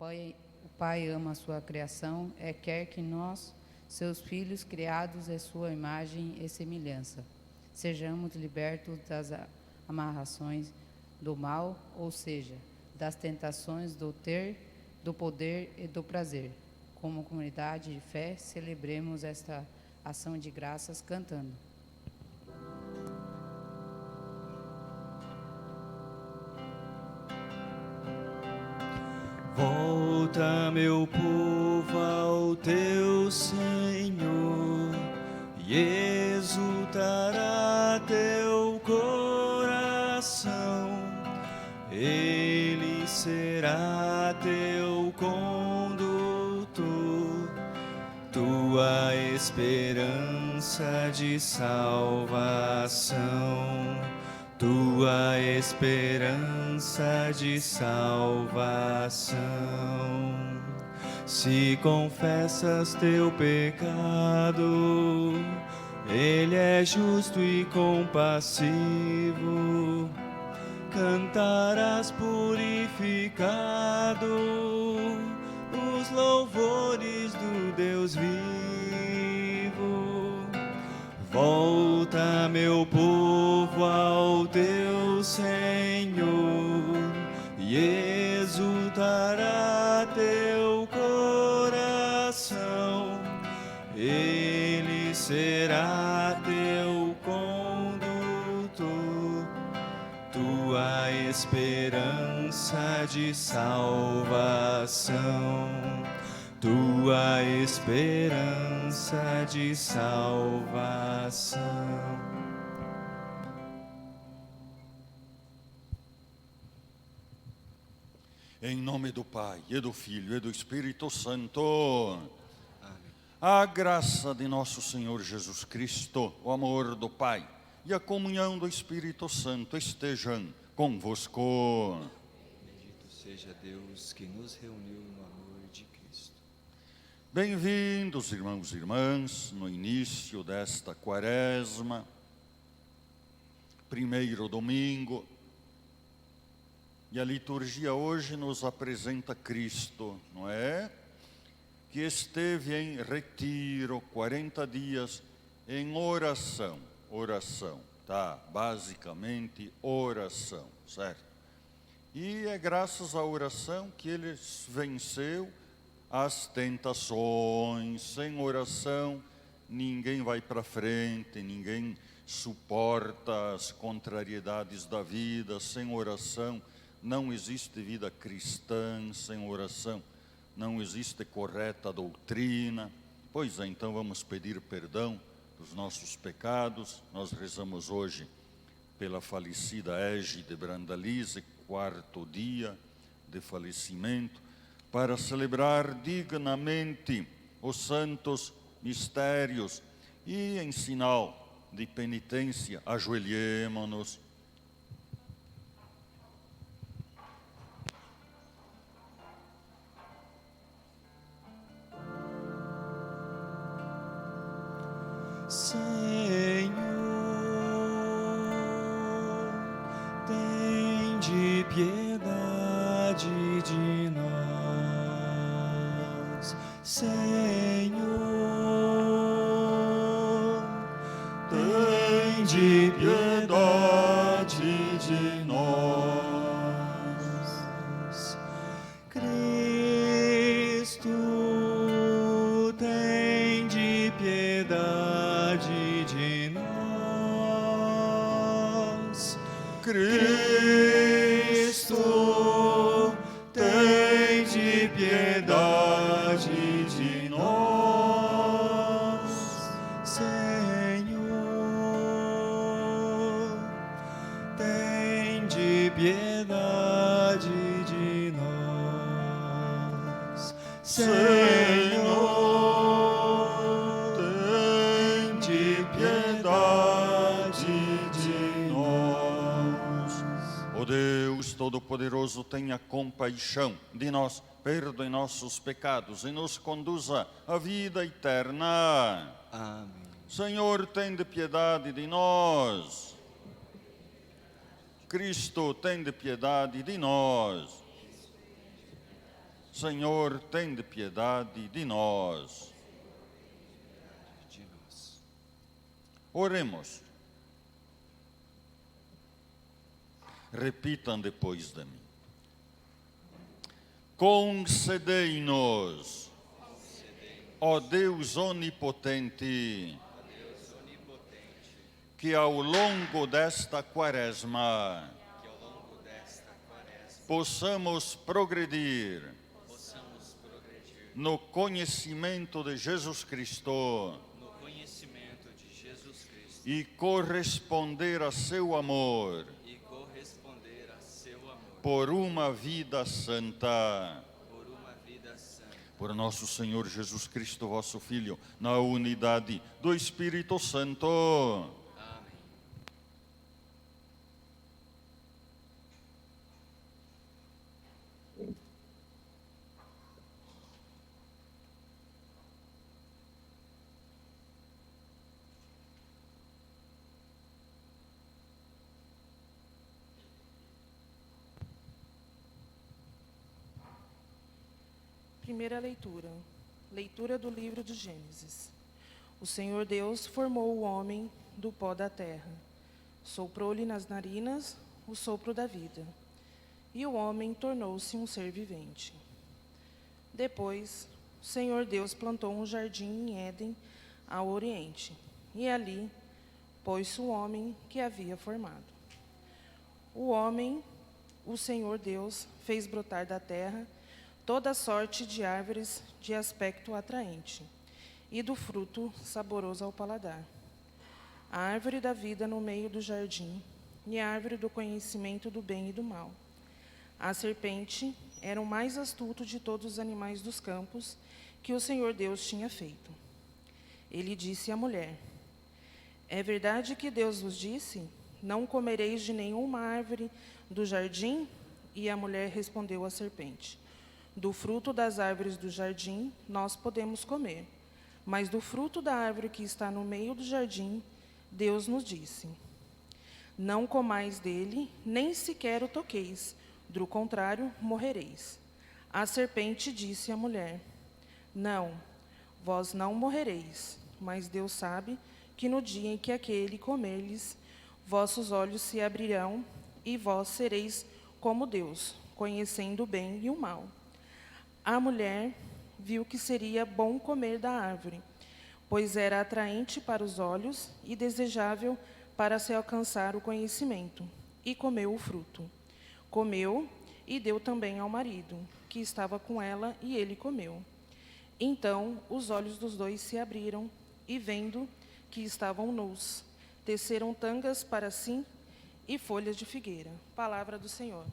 O Pai ama a sua criação, quer que nós, seus filhos, criados à sua imagem e semelhança, sejamos libertos das amarrações do mal, ou seja, das tentações do ter, do poder e do prazer. Como comunidade de fé, celebremos esta ação de graças cantando. Volta, meu povo, ao teu Senhor, e exultará teu coração. Ele será teu condutor, tua esperança de salvação. Tua esperança de salvação. Se confessas teu pecado, Ele é justo e compassivo, cantarás purificado os louvores do Deus vivo. Volta, meu povo, ao teu Senhor, e exultará teu coração. Ele será teu condutor, tua esperança de salvação. Tua esperança de salvação. Em nome do Pai, e do Filho, e do Espírito Santo. Amém. A graça de nosso Senhor Jesus Cristo, o amor do Pai e a comunhão do Espírito Santo estejam convosco. Bendito seja Deus que nos reuniu no amor de Cristo. Bem-vindos, irmãos e irmãs, no início desta quaresma, primeiro domingo, e a liturgia hoje nos apresenta Cristo, não é? Que esteve em retiro, 40 dias, em oração, tá? Basicamente oração, certo? E é graças à oração que ele venceu as tentações. Sem oração, ninguém vai para frente, ninguém suporta as contrariedades da vida. Sem oração, não existe vida cristã. Sem oração, não existe correta doutrina. Pois é, então vamos pedir perdão dos nossos pecados. Nós rezamos hoje pela falecida Égide Brandalize, 4º dia de falecimento, para celebrar dignamente os santos mistérios e em sinal de penitência, ajoelhemo-nos. Senhor, tende piedade de nós. Senhor, tende piedade de nós. Cristo, tende piedade de nós. Cristo, tende piedade de nós. Senhor, tende piedade de nós. Senhor, tende piedade de nós. O Deus Todo-Poderoso tenha compaixão de nós, perdoe nossos pecados e nos conduza à vida eterna. Amém. Senhor, tende piedade de nós. Cristo, tende piedade de nós. Senhor, tende piedade de nós. De nós. Oremos. Repitam depois de mim. Concedei-nos, ó Deus onipotente, que ao longo desta quaresma possamos progredir no conhecimento de Jesus Cristo e corresponder a seu amor por uma vida santa. Por nosso Senhor Jesus Cristo, vosso Filho, na unidade do Espírito Santo. Amém. Primeira leitura. Leitura do livro de Gênesis. O Senhor Deus formou o homem do pó da terra. Soprou-lhe nas narinas o sopro da vida. E o homem tornou-se um ser vivente. Depois, o Senhor Deus plantou um jardim em Éden, ao oriente. E ali pôs-se o homem que havia formado. O Senhor Deus, fez brotar da terra toda sorte de árvores de aspecto atraente, e do fruto saboroso ao paladar. A árvore da vida no meio do jardim, e a árvore do conhecimento do bem e do mal. A serpente era o mais astuto de todos os animais dos campos que o Senhor Deus tinha feito. Ele disse à mulher: é verdade que Deus vos disse, não comereis de nenhuma árvore do jardim? E a mulher respondeu à serpente: do fruto das árvores do jardim nós podemos comer, mas do fruto da árvore que está no meio do jardim, Deus nos disse: não comais dele, nem sequer o toqueis, do contrário, morrereis. A serpente disse à mulher: não, vós não morrereis, mas Deus sabe que no dia em que aquele comerdes, vossos olhos se abrirão, e vós sereis como Deus, conhecendo o bem e o mal. A mulher viu que seria bom comer da árvore, pois era atraente para os olhos e desejável para se alcançar o conhecimento, e comeu o fruto. Comeu e deu também ao marido, que estava com ela, e ele comeu. Então os olhos dos dois se abriram, e vendo que estavam nus, teceram tangas para si e folhas de figueira. Palavra do Senhor.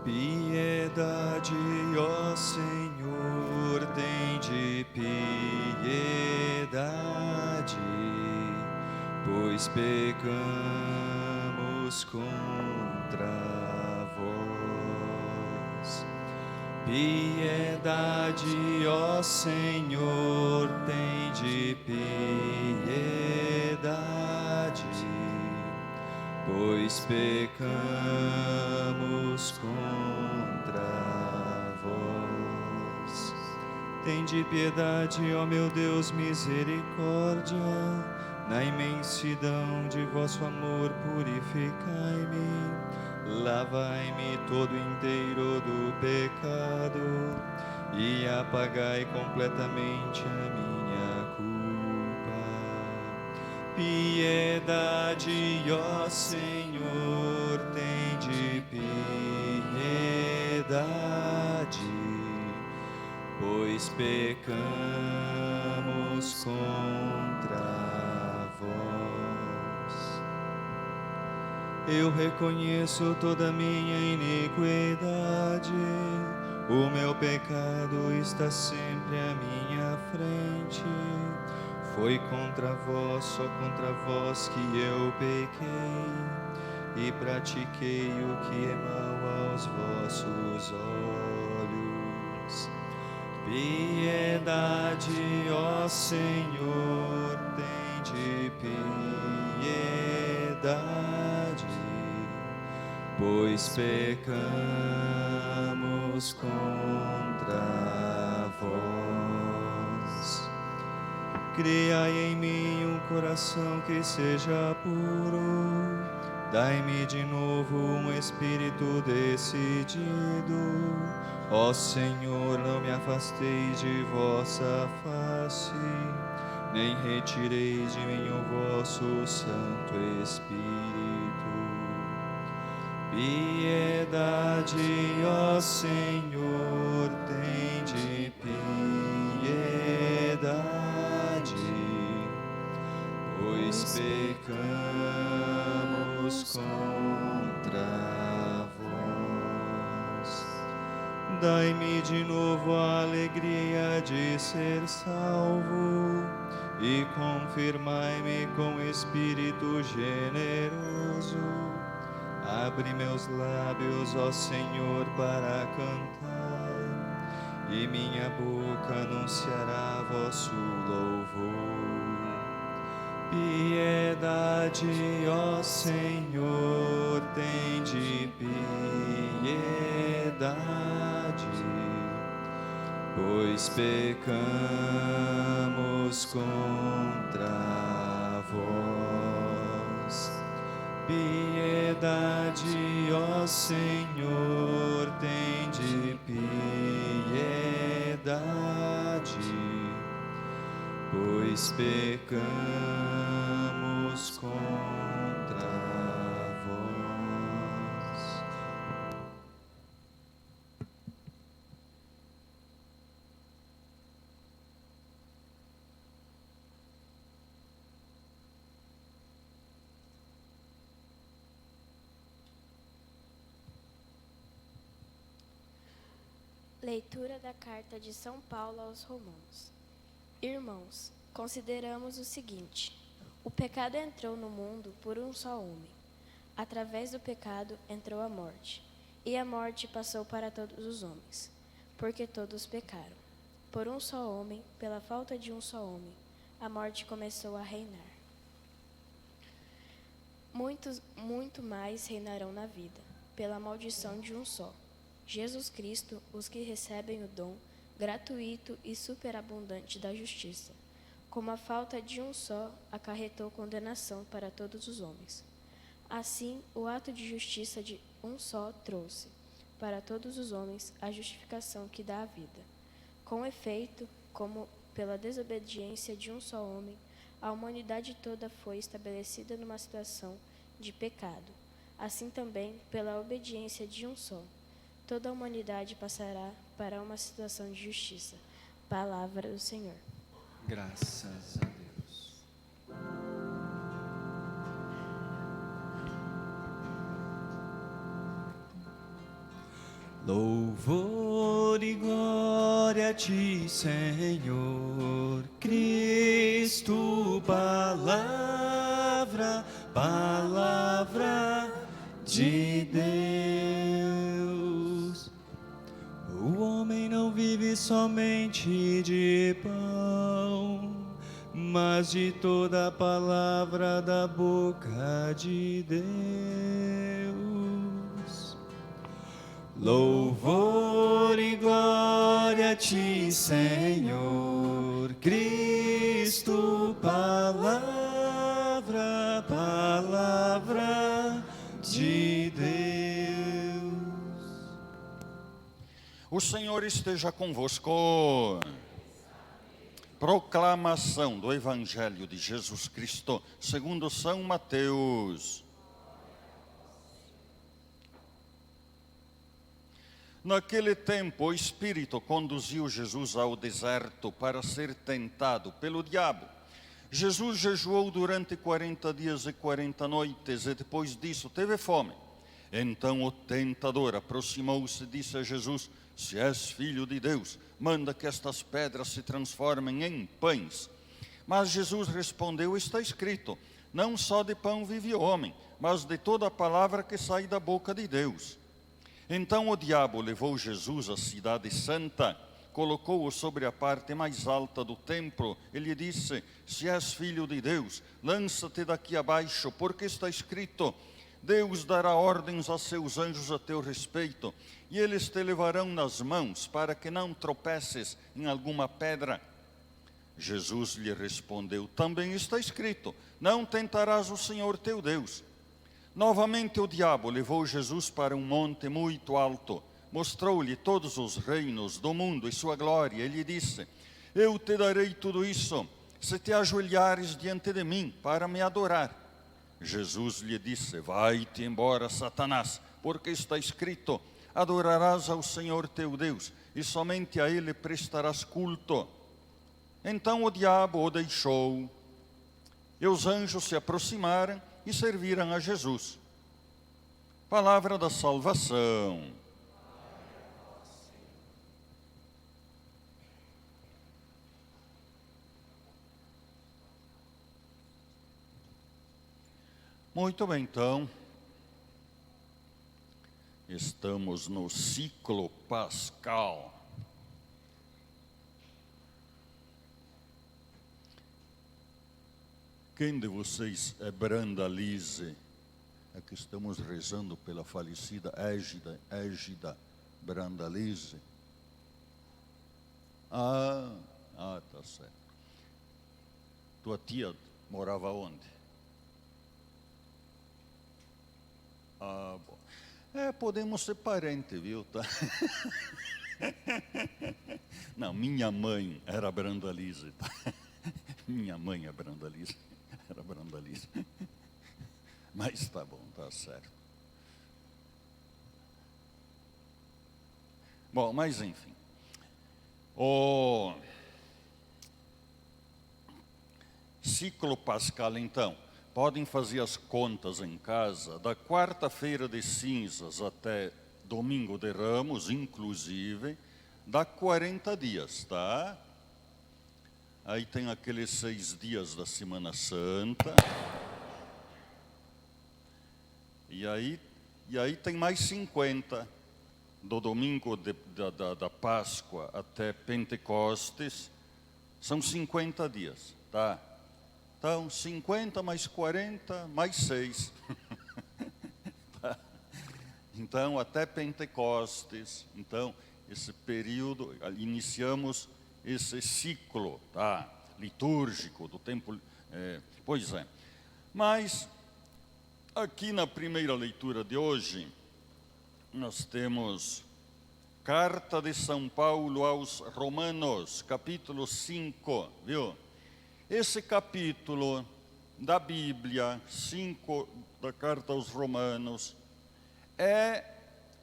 Piedade, ó Senhor, tende piedade, pois pecamos contra vós. Piedade, ó Senhor, tende piedade, pois pecamos contra vós. Tende piedade, ó meu Deus, misericórdia, na imensidão de vosso amor purificai-me, lavai-me todo inteiro do pecado e apagai completamente a minha culpa. Piedade, ó Senhor, tende piedade, pois pecamos contra vós. Eu reconheço toda a minha iniquidade, o meu pecado está sempre à minha frente. Foi contra vós, só contra vós que eu pequei e pratiquei o que é mal aos vossos olhos. Piedade, ó Senhor, tende piedade, pois pecamos contra vós. Criai em mim um coração que seja puro, dai-me de novo um espírito decidido. Ó Senhor, não me afasteis de vossa face, nem retireis de mim o vosso Santo Espírito. Piedade, ó Senhor, tende piedade, pois pecamos contra vós. Dai-me de novo a alegria de ser salvo e confirmai-me com espírito generoso. Abre meus lábios, ó Senhor, para cantar, e minha boca anunciará vosso louvor. Piedade, ó Senhor, tende piedade, pois pecamos contra vós. Piedade, ó Senhor, tende piedade, pois pecamos contra vós. Leitura da Carta de São Paulo aos Romanos. Irmãos, consideramos o seguinte: o pecado entrou no mundo por um só homem. Através do pecado entrou a morte, e a morte passou para todos os homens, porque todos pecaram. Por um só homem, pela falta de um só homem, a morte começou a reinar. Muito mais reinarão na vida, pela maldição de um só, Jesus Cristo, os que recebem o dom gratuito e superabundante da justiça. Como a falta de um só acarretou condenação para todos os homens, assim o ato de justiça de um só trouxe para todos os homens a justificação que dá a vida. Com efeito, como pela desobediência de um só homem, a humanidade toda foi estabelecida numa situação de pecado, assim também pela obediência de um só, toda a humanidade passará para uma situação de justiça. Palavra do Senhor. Graças a Deus. Louvor e glória a ti, Senhor Cristo, palavra de Deus. O homem não vive somente de pão, mas de toda a palavra da boca de Deus. Louvor e glória a ti, Senhor Cristo, palavra de Deus. O Senhor esteja convosco. Proclamação do Evangelho de Jesus Cristo, segundo São Mateus. Naquele tempo, o Espírito conduziu Jesus ao deserto para ser tentado pelo diabo. Jesus jejuou durante 40 dias e 40 noites e depois disso teve fome. Então o tentador aproximou-se e disse a Jesus: se és filho de Deus, manda que estas pedras se transformem em pães. Mas Jesus respondeu: está escrito, não só de pão vive o homem, mas de toda a palavra que sai da boca de Deus. Então o diabo levou Jesus à cidade santa, colocou-o sobre a parte mais alta do templo e lhe disse: se és filho de Deus, lança-te daqui abaixo, porque está escrito, Deus dará ordens a seus anjos a teu respeito, e eles te levarão nas mãos, para que não tropeces em alguma pedra. Jesus lhe respondeu: também está escrito, não tentarás o Senhor teu Deus. Novamente o diabo levou Jesus para um monte muito alto, mostrou-lhe todos os reinos do mundo e sua glória, e lhe disse: eu te darei tudo isso, se te ajoelhares diante de mim para me adorar. Jesus lhe disse: vai-te embora, Satanás, porque está escrito, adorarás ao Senhor teu Deus, e somente a Ele prestarás culto. Então o diabo o deixou, e os anjos se aproximaram e serviram a Jesus. Palavra da salvação. Muito bem, então, estamos no ciclo pascal. Quem de vocês é Branda Lise? É que estamos rezando pela falecida Égida Branda Lise. Tá certo. Tua tia morava onde? Bom. Podemos ser parente, viu? Tá? Não, minha mãe era Branda Lise. Tá? Minha mãe é Branda Lise. Era Branda Lise. Mas tá bom, tá certo. Bom, mas enfim. O ciclo pascal, então, podem fazer as contas em casa, da quarta-feira de cinzas até domingo de Ramos, inclusive, dá 40 dias, tá? Aí tem aqueles 6 dias da Semana Santa. E aí tem mais 50, do domingo da Páscoa até Pentecostes, são 50 dias, tá? Então, 50 mais 40, mais 6. Tá? Então, até Pentecostes, então, esse período, iniciamos esse ciclo, tá? Litúrgico do tempo. Pois é. Mas, aqui na primeira leitura de hoje, nós temos Carta de São Paulo aos Romanos, capítulo 5, viu? Esse capítulo da Bíblia, 5 da Carta aos Romanos,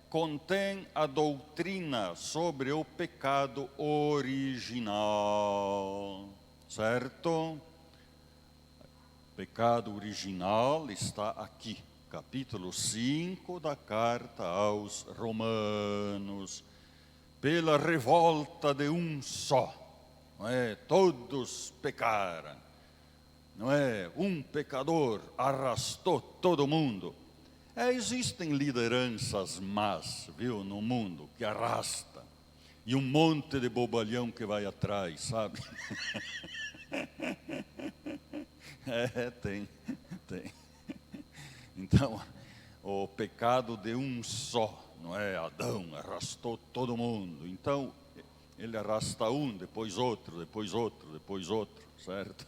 contém a doutrina sobre o pecado original, certo? Pecado original está aqui, capítulo 5 da Carta aos Romanos. Pela revolta de um só, não é? Todos pecaram, não é? Um pecador arrastou todo mundo. Existem lideranças más, viu, no mundo, que arrasta, e um monte de bobalhão que vai atrás, sabe? Tem. Então, o pecado de um só, não é? Adão arrastou todo mundo. Então, ele arrasta um, depois outro, depois outro, depois outro, certo?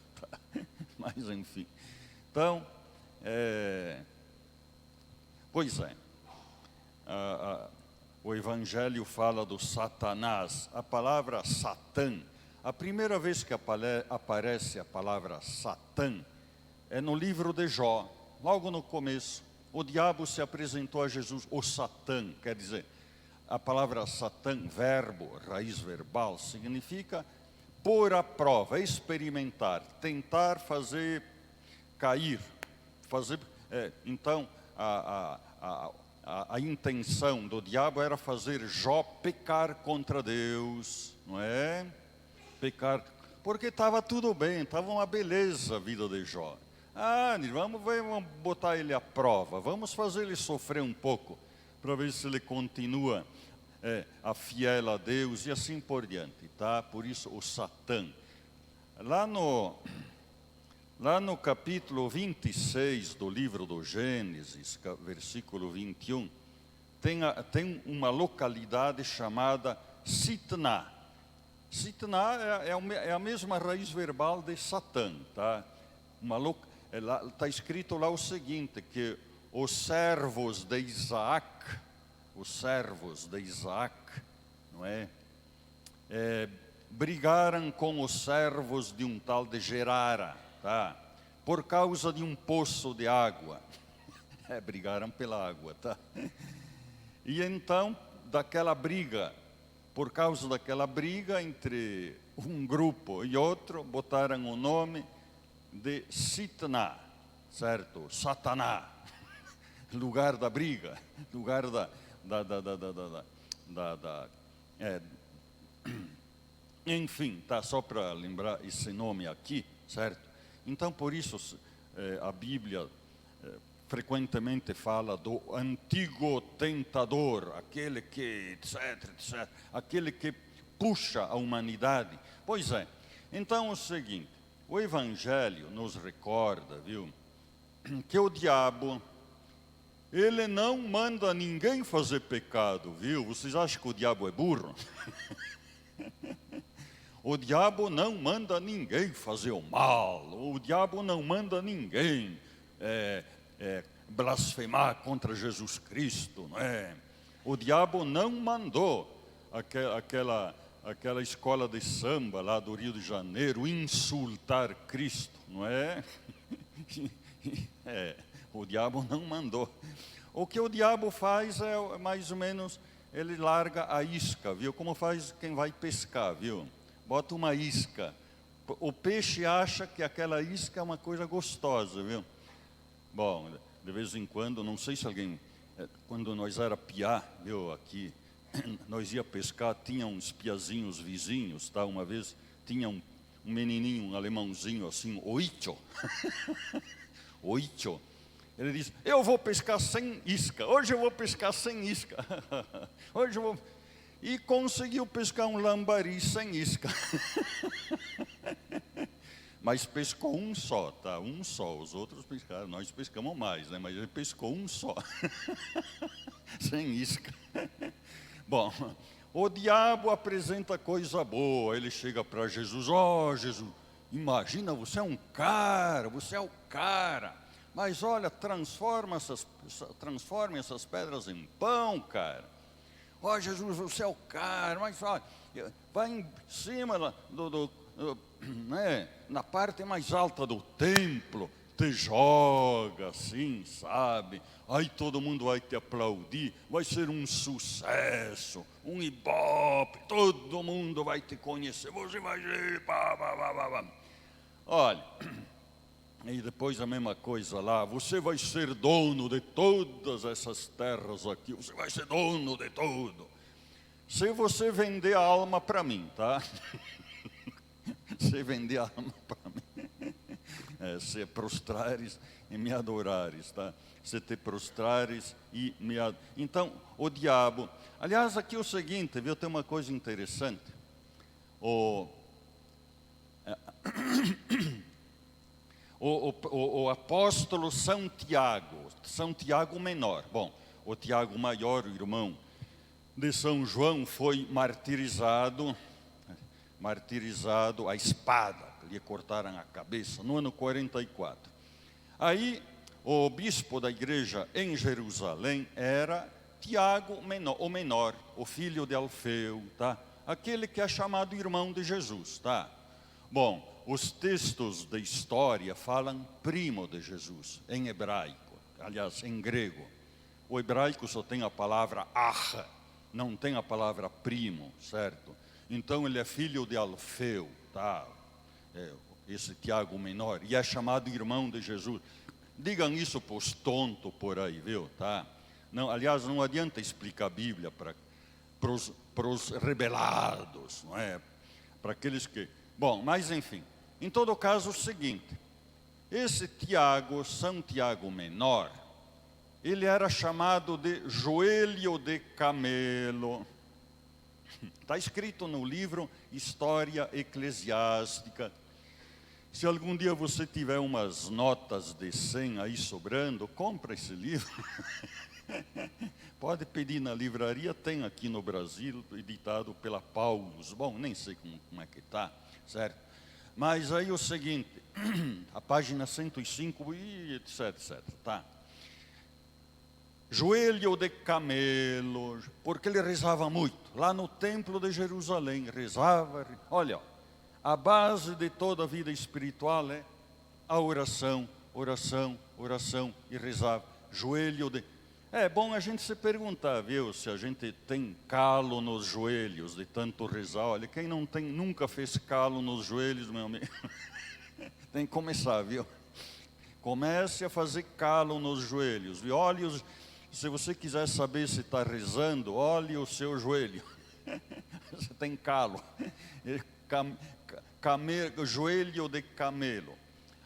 Mas, enfim. Então, pois é. O Evangelho fala do Satanás. A palavra Satã, a primeira vez que aparece a palavra Satã, é no livro de Jó, logo no começo. O diabo se apresentou a Jesus, o Satã, quer dizer, a palavra Satã, verbo, raiz verbal, significa pôr à prova, experimentar, tentar fazer cair, então, a intenção do diabo era fazer Jó pecar contra Deus, não é? Pecar. porque estava tudo bem, estava uma beleza a vida de Jó. Vamos botar ele à prova, vamos fazer ele sofrer um pouco, para ver se ele continua fiel a Deus e assim por diante, tá? Por isso o Satã. Lá no capítulo 26 do livro do Gênesis, versículo 21, tem uma localidade chamada Sitná. Sitná é a mesma raiz verbal de Satã, tá? Está escrito lá o seguinte, que os servos de Isaac, não é? Brigaram com os servos de um tal de Gerara, tá? Por causa de um poço de água. Brigaram pela água, tá? E então, por causa daquela briga entre um grupo e outro, botaram o nome de Sitná, certo? Satanás, lugar da briga, lugar enfim, tá, só para lembrar esse nome aqui, certo? Então, por isso, a Bíblia frequentemente fala do antigo tentador, aquele que, etc, aquele que puxa a humanidade. Pois é, então é o seguinte, o Evangelho nos recorda, viu, que o diabo, ele não manda ninguém fazer pecado, viu? Vocês acham que o diabo é burro? O diabo não manda ninguém fazer o mal, o diabo não manda ninguém blasfemar contra Jesus Cristo, não é? O diabo não mandou aquela escola de samba lá do Rio de Janeiro insultar Cristo, não é? O diabo não mandou. O que o diabo faz é mais ou menos, ele larga a isca, viu? Como faz quem vai pescar, viu? Bota uma isca. O peixe acha que aquela isca é uma coisa gostosa, viu? Bom, de vez em quando, não sei se alguém, quando nós era piá, viu, aqui, nós ia pescar, tinha uns piazinhos vizinhos, tá? Uma vez tinha um menininho, um alemãozinho assim, oito. Oito. Ele disse, eu vou pescar sem isca, hoje eu vou pescar sem isca. Hoje eu vou... E conseguiu pescar um lambari sem isca. Mas pescou um só, tá? Um só. Os outros pescaram, nós pescamos mais, né? Mas ele pescou um só. Sem isca. Bom, o diabo apresenta coisa boa. Ele chega para Jesus, Jesus, imagina, você é o cara. Mas olha, transforme essas pedras em pão, cara. Jesus, você é o cara, mas olha, vai em cima né, na parte mais alta do templo, te joga assim, sabe? Aí todo mundo vai te aplaudir, vai ser um sucesso, um ibope, todo mundo vai te conhecer, você vai ver, Olha, e depois a mesma coisa lá, você vai ser dono de todas essas terras aqui, você vai ser dono de tudo. Se você vender a alma para mim, tá? Se vender a alma para mim, se prostrares e me adorares, tá? Se te prostrares e me adorares. Então, o diabo, aliás, aqui é o seguinte, viu, tem uma coisa interessante. O apóstolo São Tiago menor, bom, o Tiago maior, o irmão de São João, foi martirizado à espada, lhe cortaram a cabeça no ano 44. Aí o bispo da igreja em Jerusalém era Tiago o menor, o filho de Alfeu, tá? Aquele que é chamado irmão de Jesus, tá? Bom, os textos da história falam primo de Jesus, em hebraico, aliás, em grego. O hebraico só tem a palavra ach, não tem a palavra primo, certo? Então ele é filho de Alfeu, tá? Esse Tiago menor, e é chamado irmão de Jesus. Digam isso para os tontos por aí, viu? Tá? Não, aliás, não adianta explicar a Bíblia para os rebelados, não é? Para aqueles que Bom, mas enfim, em todo caso, o seguinte, esse Tiago, São Tiago Menor, ele era chamado de joelho de camelo. Está escrito no livro História Eclesiástica. Se algum dia você tiver umas notas de 100 aí sobrando, compra esse livro. Pode pedir na livraria, tem aqui no Brasil, editado pela Paulus. Bom, nem sei como é que está, certo? Mas aí o seguinte, a página 105 e etc, etc, tá? Joelho de camelo, porque ele rezava muito. Lá no templo de Jerusalém, rezava. Olha, a base de toda a vida espiritual é a oração, oração, oração e rezava. Joelho de... É bom a gente se perguntar, viu, se a gente tem calo nos joelhos de tanto rezar. Olha, quem não tem, nunca fez calo nos joelhos, meu amigo, tem que começar, viu? Comece a fazer calo nos joelhos. E olhe, se você quiser saber se está rezando, olhe o seu joelho. Você tem calo. Joelho de camelo.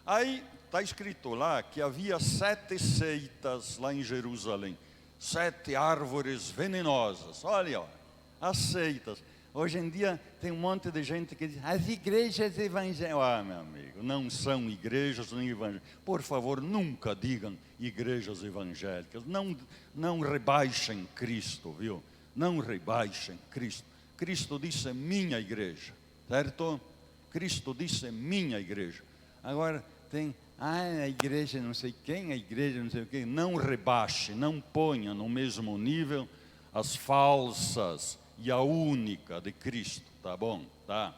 Aí está escrito lá que havia 7 seitas lá em Jerusalém. 7 árvores venenosas. Olha, ó, as seitas. Hoje em dia tem um monte de gente que diz, as igrejas evangélicas. Ah, meu amigo, não são igrejas nem evangélicas. Por favor, nunca digam igrejas evangélicas. Não rebaixem Cristo, viu? Não rebaixem Cristo. Cristo disse minha igreja, certo? Cristo disse minha igreja. Agora tem, a igreja não sei quem, a igreja não sei o quê. Não rebaixe, não ponha no mesmo nível as falsas e a única de Cristo, tá bom? Tá?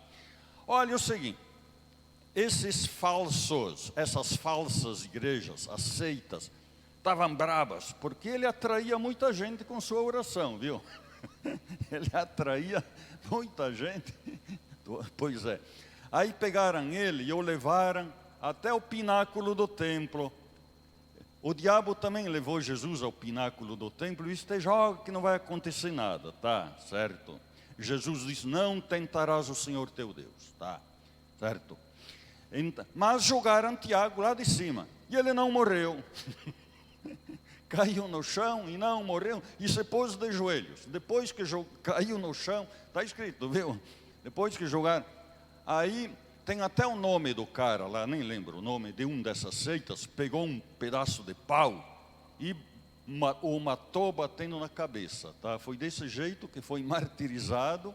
Olha o seguinte, esses falsos, essas falsas igrejas, as seitas, estavam bravas, porque ele atraía muita gente com sua oração, viu? Ele atraía muita gente, pois é. Aí pegaram ele e o levaram até o pináculo do templo. O diabo também levou Jesus ao pináculo do templo e disse, joga que não vai acontecer nada, tá? Certo? Jesus disse, não tentarás o Senhor teu Deus, tá? Certo? Então, mas jogaram Tiago lá de cima e ele não morreu. Caiu no chão e não morreu e se pôs de joelhos. Depois que caiu no chão, está escrito, viu? Depois que jogaram, aí... Tem até o nome do cara lá, nem lembro o nome, de um dessas seitas, pegou um pedaço de pau e o matou batendo na cabeça, tá? Foi desse jeito que foi martirizado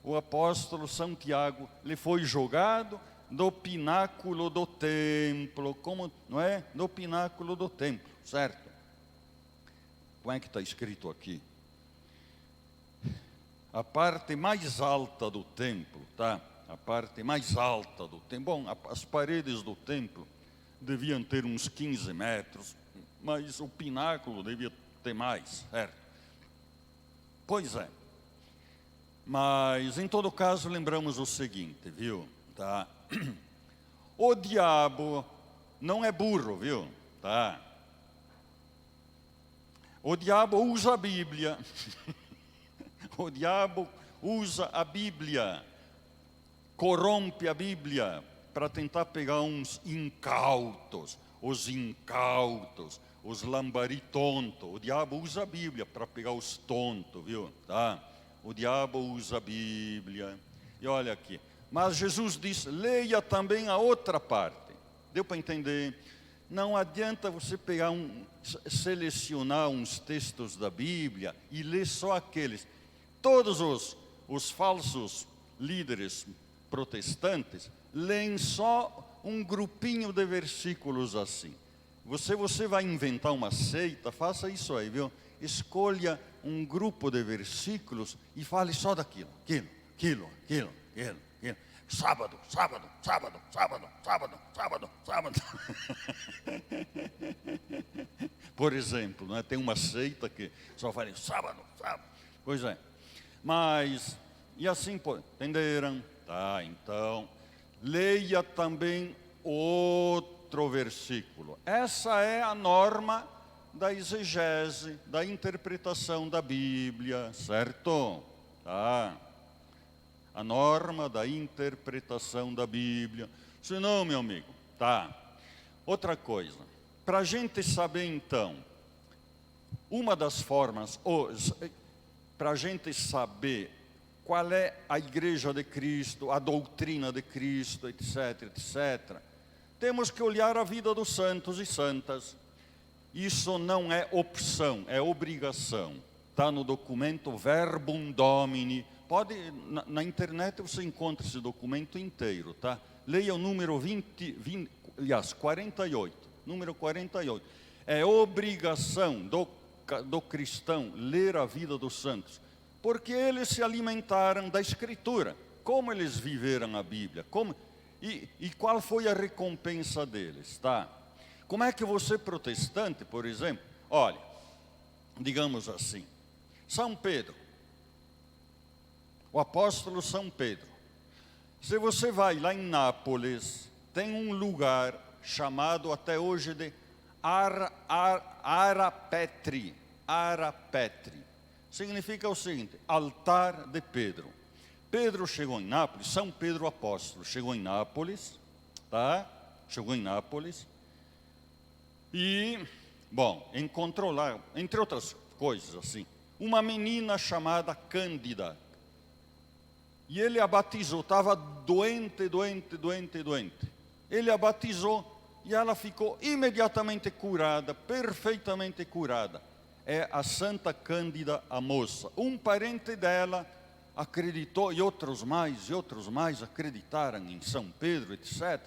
o apóstolo São Tiago. Ele foi jogado do pináculo do templo, como, não é? No pináculo do templo, certo? Como é que está escrito aqui? A parte mais alta do templo, tá? A parte mais alta do templo. Bom, as paredes do templo deviam ter uns 15 metros, mas o pináculo devia ter mais, certo? Pois é. Mas, em todo caso, lembramos o seguinte, viu? Tá? O diabo não é burro, viu? Tá? O diabo usa a Bíblia. O diabo usa a Bíblia. Corrompe a Bíblia para tentar pegar uns incautos, os lambari tontos. O diabo usa a Bíblia para pegar os tontos, viu? Tá? O diabo usa a Bíblia. E olha aqui. Mas Jesus disse, leia também a outra parte. Deu para entender? Não adianta você pegar selecionar uns textos da Bíblia e ler só aqueles. Todos os falsos líderes protestantes leem só um grupinho de versículos assim. Você vai inventar uma seita, faça isso aí, viu? Escolha um grupo de versículos e fale só daquilo, aquilo. Sábado. Por exemplo, né? Tem uma seita que só fala sábado. Pois é. Mas, e assim, entenderam? Tá, então, leia também outro versículo. Essa é a norma da exegese, da interpretação da Bíblia, certo? Tá. A norma da interpretação da Bíblia. Senão, meu amigo, tá. Outra coisa, para a gente saber então, uma das formas, para a gente saber qual é a Igreja de Cristo, a doutrina de Cristo, etc., etc., temos que olhar a vida dos santos e santas. Isso não é opção, é obrigação. Está no documento Verbum Domini. Pode, na internet você encontra esse documento inteiro, tá? Leia o número 48, número 48. É obrigação do cristão ler a vida dos santos, porque eles se alimentaram da Escritura. Como eles viveram a Bíblia? E qual foi a recompensa deles, tá? Como é que você, protestante, por exemplo, olha, digamos assim, São Pedro, o apóstolo São Pedro, se você vai lá em Nápoles, tem um lugar chamado até hoje de Arapetri. Arapetri. Significa o seguinte, altar de Pedro. Pedro chegou em Nápoles, São Pedro apóstolo chegou em Nápoles, tá? Chegou em Nápoles e, bom, encontrou lá, entre outras coisas assim, uma menina chamada Cândida. E ele a batizou, estava doente. Ele a batizou e ela ficou imediatamente curada, perfeitamente curada. É a Santa Cândida, a moça. Um parente dela acreditou, e outros mais acreditaram em São Pedro, etc.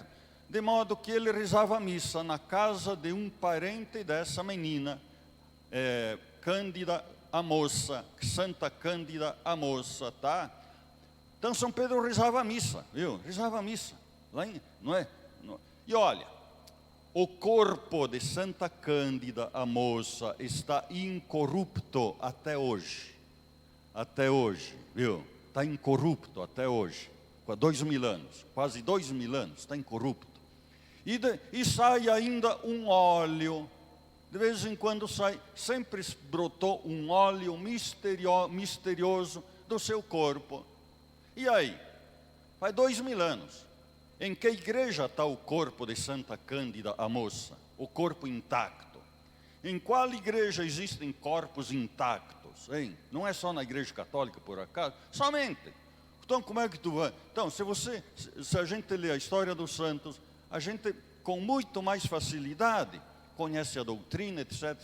De modo que ele rezava a missa na casa de um parente dessa menina, Cândida, a moça, Santa Cândida, a moça, tá? Então São Pedro rezava a missa, viu? Rezava a missa, não é? E olha, o corpo de Santa Cândida, a moça, está incorrupto até hoje. Até hoje, viu? Está incorrupto até hoje. Com 2000 anos, quase 2000 anos, está incorrupto. E sai ainda um óleo, de vez em quando sai, sempre brotou um óleo misterioso do seu corpo. E aí? Faz 2000 anos. Em que igreja está o corpo de Santa Cândida, a moça? O corpo intacto. Em qual igreja existem corpos intactos, hein? Não é só na igreja católica, por acaso? Somente. Então, como é que tu vai? Então, se a gente lê a história dos santos, a gente, com muito mais facilidade, conhece a doutrina, etc.,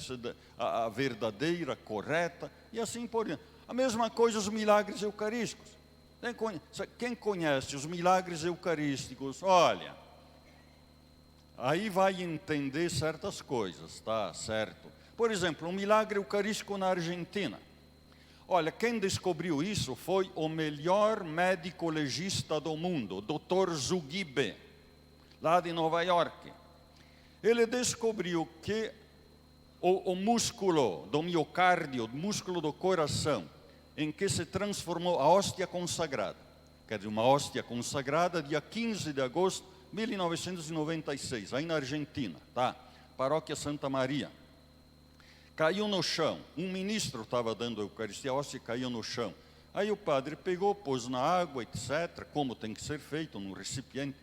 a verdadeira, correta, e assim por diante. A mesma coisa os milagres eucarísticos. Quem conhece os milagres eucarísticos, olha, aí vai entender certas coisas, tá certo? Por exemplo, um milagre eucarístico na Argentina. Olha, quem descobriu isso foi o melhor médico legista do mundo, o Dr. Zugibe, lá de Nova York. Ele descobriu que o músculo do miocárdio, o músculo do coração, em que se transformou a hóstia consagrada. Quer dizer, uma hóstia consagrada, dia 15 de agosto de 1996, aí na Argentina, tá? Paróquia Santa Maria. Caiu no chão, um ministro estava dando a Eucaristia, a hóstia caiu no chão. Aí o padre pegou, pôs na água, etc., como tem que ser feito, num recipiente.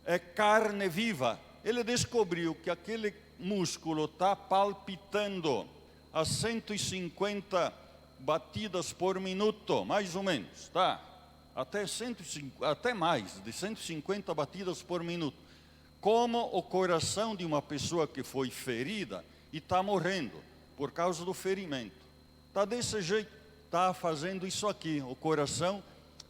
É carne viva. Ele descobriu que aquele músculo está palpitando a 150 batidas por minuto, mais ou menos, tá? Até mais de 150 batidas por minuto. Como o coração de uma pessoa que foi ferida e está morrendo por causa do ferimento. Está desse jeito, está fazendo isso aqui, o coração,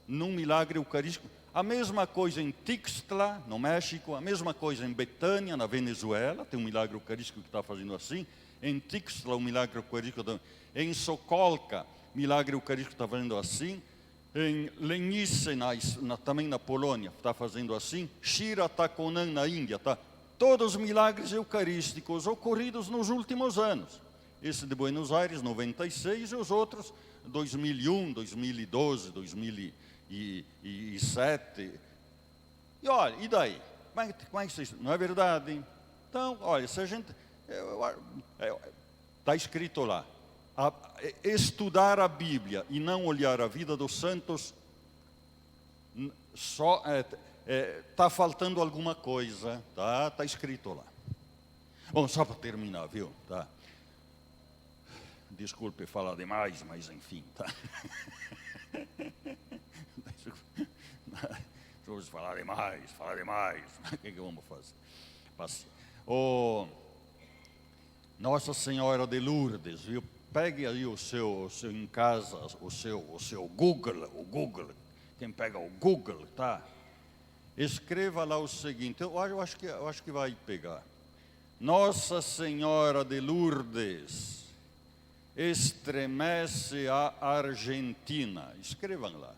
num milagre eucarístico. A mesma coisa em Tixtla, no México, a mesma coisa em Betânia, na Venezuela, tem um milagre eucarístico que está fazendo assim. Em Tixtla, um milagre eucarístico também. Em Sokolka, milagre eucarístico está fazendo assim. Em Lenice, também na Polônia, está fazendo assim. Shiratakonan, na Índia, tá? Todos os milagres eucarísticos ocorridos nos últimos anos. Esse de Buenos Aires, 96, e os outros, 2001, 2012, 2007. E olha, e daí? Como é que vocês... Não é verdade? Então, olha, se a gente... Está escrito lá, estudar a Bíblia e não olhar a vida dos santos só tá faltando alguma coisa, tá? Tá escrito lá. Bom, só para terminar, viu? Tá. Desculpe falar demais, mas enfim, tá? Vamos falar demais. O que vamos fazer? Nossa Senhora de Lourdes, viu? Pegue aí o seu em casa, o seu Google. Quem pega o Google, tá? Escreva lá o seguinte, eu acho que vai pegar. Nossa Senhora de Lourdes estremece a Argentina. Escrevam lá.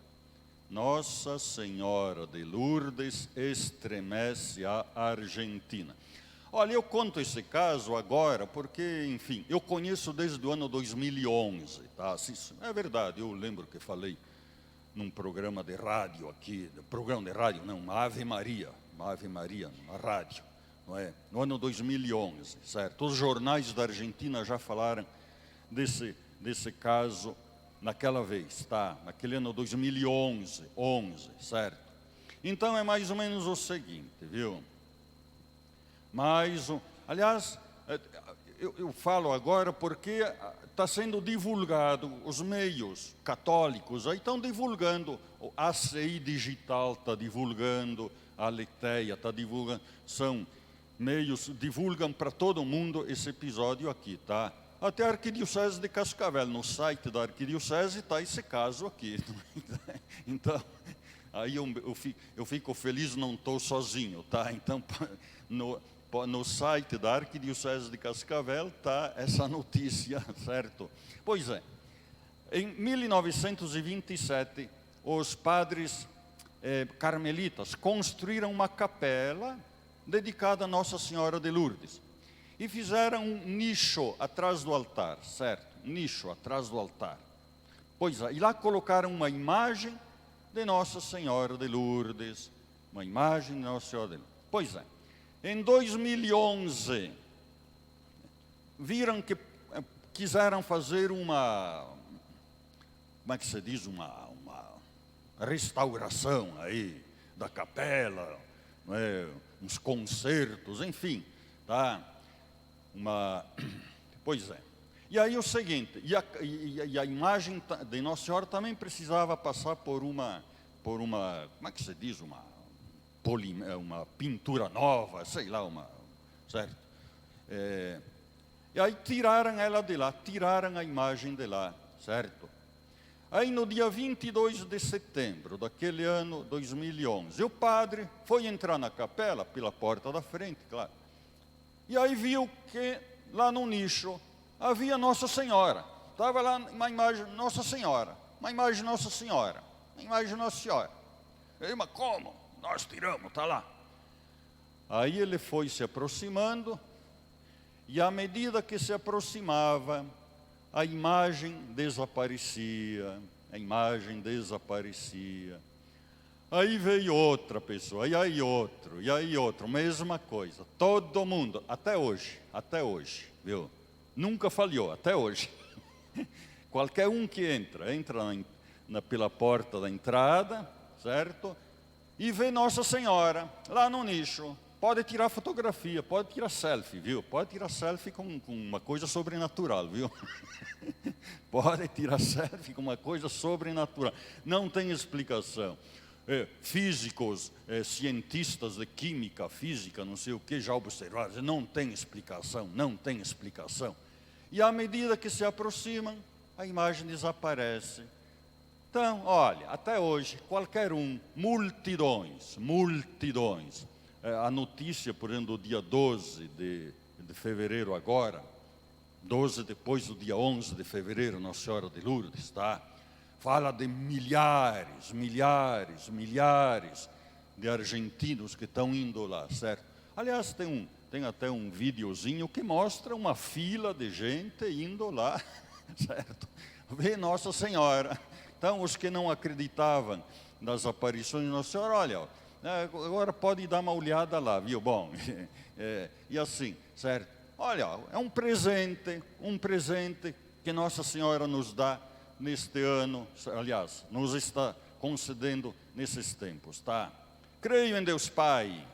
Nossa Senhora de Lourdes estremece a Argentina. Olha, eu conto esse caso agora porque, enfim, eu conheço desde o ano 2011, tá? É verdade, eu lembro que falei num programa de rádio aqui, uma Ave Maria na rádio, não é? No ano 2011, certo? Os jornais da Argentina já falaram desse caso naquela vez, tá? Naquele ano 2011, certo? Então é mais ou menos o seguinte, viu? Aliás, eu falo agora porque está sendo divulgado, os meios católicos aí estão divulgando, o ACI Digital está divulgando, a Aletheia está divulgando, são meios, divulgam para todo mundo esse episódio aqui, tá? Até a Arquidiocese de Cascavel, no site da Arquidiocese está esse caso aqui. Então, aí eu fico feliz, não estou sozinho, tá? Então, no site da Arquidiocese de Cascavel está essa notícia, certo? Pois é, em 1927, os padres carmelitas construíram uma capela dedicada a Nossa Senhora de Lourdes e fizeram um nicho atrás do altar, certo? Nicho atrás do altar. Pois é, e lá colocaram uma imagem de Nossa Senhora de Lourdes, uma imagem de Nossa Senhora de Lourdes. Pois é. Em 2011, viram que quiseram fazer uma restauração aí da capela, não é? Uns concertos, enfim, tá? Pois é. E aí o seguinte, e a imagem de Nossa Senhora também precisava passar por uma, uma pintura nova, sei lá, certo? E aí tiraram ela de lá, tiraram a imagem de lá, certo? Aí no dia 22 de setembro daquele ano 2011, o padre foi entrar na capela pela porta da frente, claro. E aí viu que lá no nicho havia Nossa Senhora. Estava lá uma imagem de Nossa Senhora, uma imagem de Nossa Senhora, uma imagem de Nossa Senhora. Ele, mas como? Nós tiramos, está lá. Aí ele foi se aproximando, e à medida que se aproximava, a imagem desaparecia, Aí veio outra pessoa, e aí outro, mesma coisa. Todo mundo, até hoje, viu? Nunca falhou, até hoje. Qualquer um que entra pela porta da entrada, certo? E vê Nossa Senhora lá no nicho. Pode tirar fotografia, pode tirar selfie, viu? Pode tirar selfie com uma coisa sobrenatural, viu? Pode tirar selfie com uma coisa sobrenatural. Não tem explicação. Físicos, cientistas de química, física, não sei o que, já observaram. Não tem explicação. E à medida que se aproximam, a imagem desaparece. Então, olha, até hoje, qualquer um, multidões. A notícia, por exemplo, do dia 12 de fevereiro agora, 12 depois do dia 11 de fevereiro, Nossa Senhora de Lourdes, tá? Fala de milhares de argentinos que estão indo lá, certo? Aliás, tem até um videozinho que mostra uma fila de gente indo lá, certo? Ver Nossa Senhora. Então, os que não acreditavam nas aparições de Nossa Senhora, olha, agora pode dar uma olhada lá, viu? Bom, e assim, certo? Olha, é um presente que Nossa Senhora nos dá neste ano, aliás, nos está concedendo nesses tempos, tá? Creio em Deus Pai.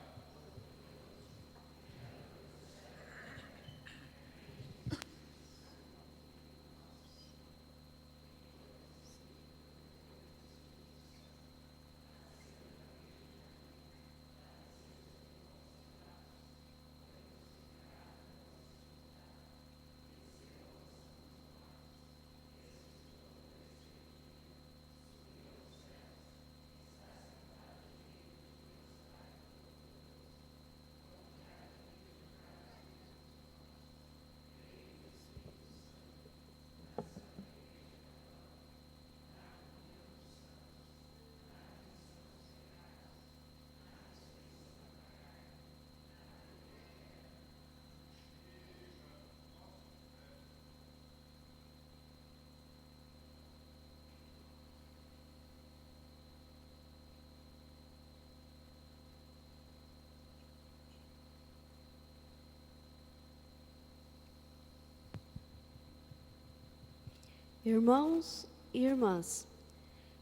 Irmãos e irmãs,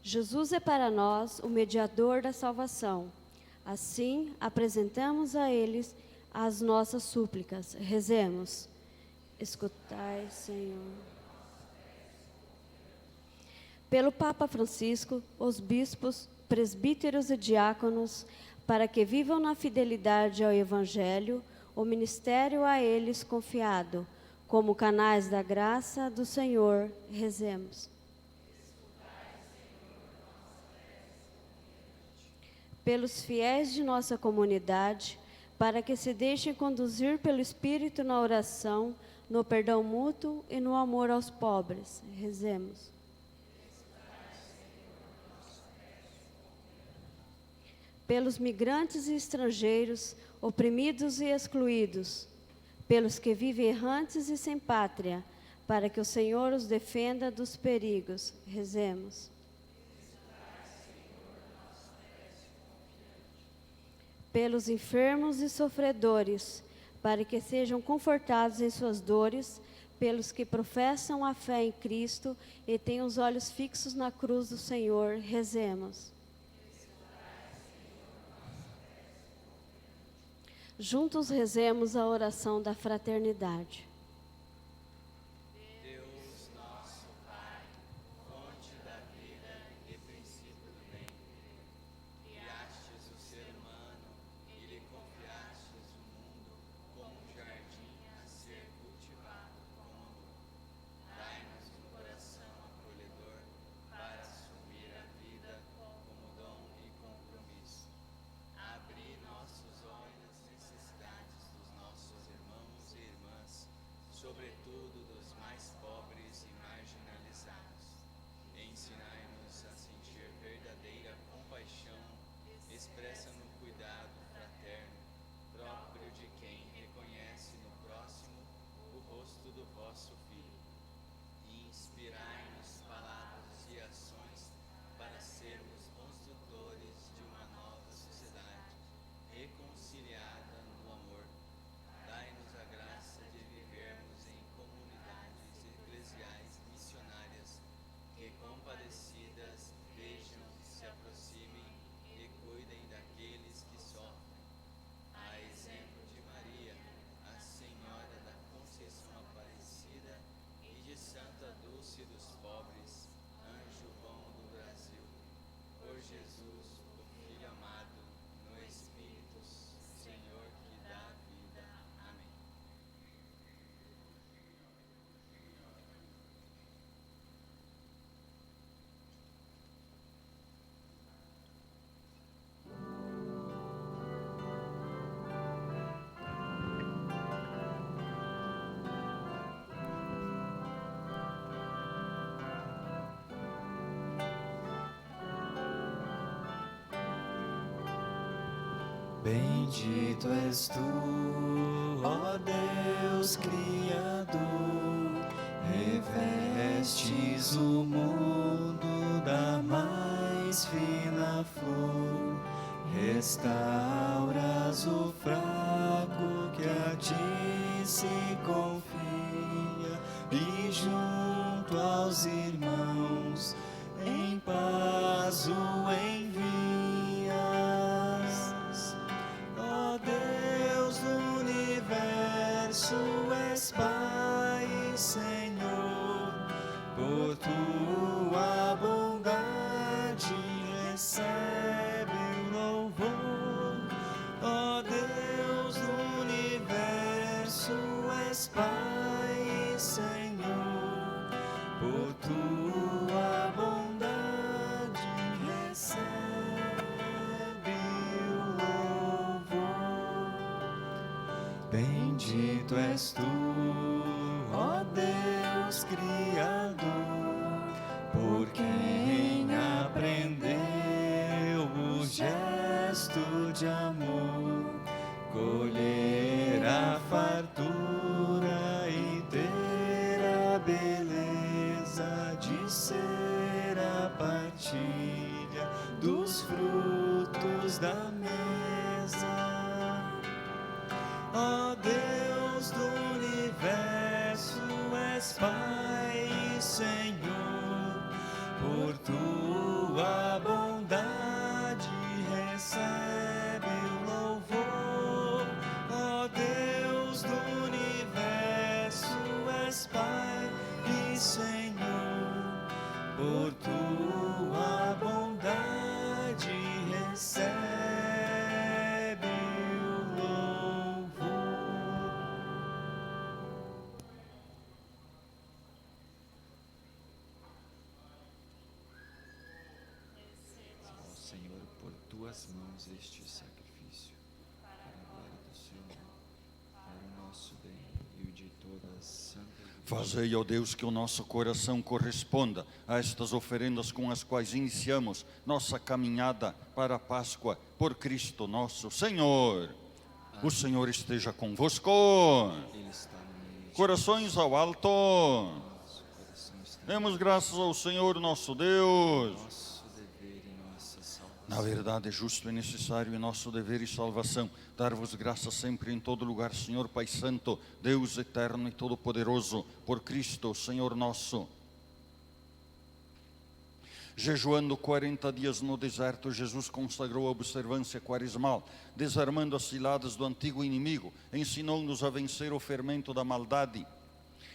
Jesus é para nós o mediador da salvação. Assim, apresentamos a eles as nossas súplicas. Rezemos. Escutai, Senhor. Pelo Papa Francisco, os bispos, presbíteros e diáconos, para que vivam na fidelidade ao Evangelho, o ministério a eles confiado, como canais da graça do Senhor, rezemos. Pelos fiéis de nossa comunidade, para que se deixem conduzir pelo Espírito na oração, no perdão mútuo e no amor aos pobres, rezemos. Pelos migrantes e estrangeiros, oprimidos e excluídos, pelos que vivem errantes e sem pátria, para que o Senhor os defenda dos perigos. Rezemos. Pelos enfermos e sofredores, para que sejam confortados em suas dores, pelos que professam a fé em Cristo e têm os olhos fixos na cruz do Senhor. Rezemos. Juntos rezemos a oração da fraternidade. Deus nosso Pai, fonte da vida e princípio do bem, criastes o ser humano e lhe confiastes o mundo como um jardim a ser cultivado com amor. Dai-nos um coração acolhedor para assumir a vida como dom e compromisso. Abri nossos olhos às necessidades dos nossos irmãos e irmãs, sobretudo dos mais pobres e marginalizados. Ensinai-nos a sentir verdadeira compaixão, expressa no cuidado fraterno, próprio de quem reconhece no próximo o rosto do vosso Filho. E inspirai-nos palavras e ações para sermos construtores de uma nova sociedade, reconciliada no amor. Dai-nos a graça de vivermos em comunidades eclesiais missionárias, que compadecidas vejam, se aproximem e cuidem daqueles que sofrem. A exemplo de Maria, a Senhora da Conceição Aparecida, e de Santa Dulce dos Pobres, anjo bom do Brasil. Por Jesus, o Filho amado, no Espírito, Senhor que dá vida. Amém. Bendito és tu, ó Deus Criador, revestes o mundo da mais fina flor, restauras o fraco que a ti se confia, e junto aos irmãos em paz Bendito és tu, ó Deus Criador, por quem aprendeu o gesto de amor, colher a fartura e ter a beleza de ser a partilha dos frutos da mesa. Ó Deus do universo, és Pai e Senhor, por tua bondade recebe o louvor. Ó Deus do universo, és Pai e Senhor, por tua bondade recebe o louvor. Ó Senhor, por tuas mãos este sacrifício, para a glória do Senhor, para o nosso bem e o de toda a santa igreja. Fazei, ó Deus, que o nosso coração corresponda a estas oferendas com as quais iniciamos nossa caminhada para a Páscoa por Cristo nosso Senhor. O Senhor esteja convosco. Ele está no meio de Corações ao alto. nosso coração, está Demos graças ao Senhor nosso Deus. nosso dever e nossa salvação. Na verdade, é justo e necessário em nosso dever e salvação dar-vos graças sempre em todo lugar, Senhor Pai Santo, Deus eterno e todo-poderoso, por Cristo, Senhor nosso. Jejuando 40 dias no deserto, Jesus consagrou a observância quaresmal, desarmando as ciladas do antigo inimigo, ensinou-nos a vencer o fermento da maldade.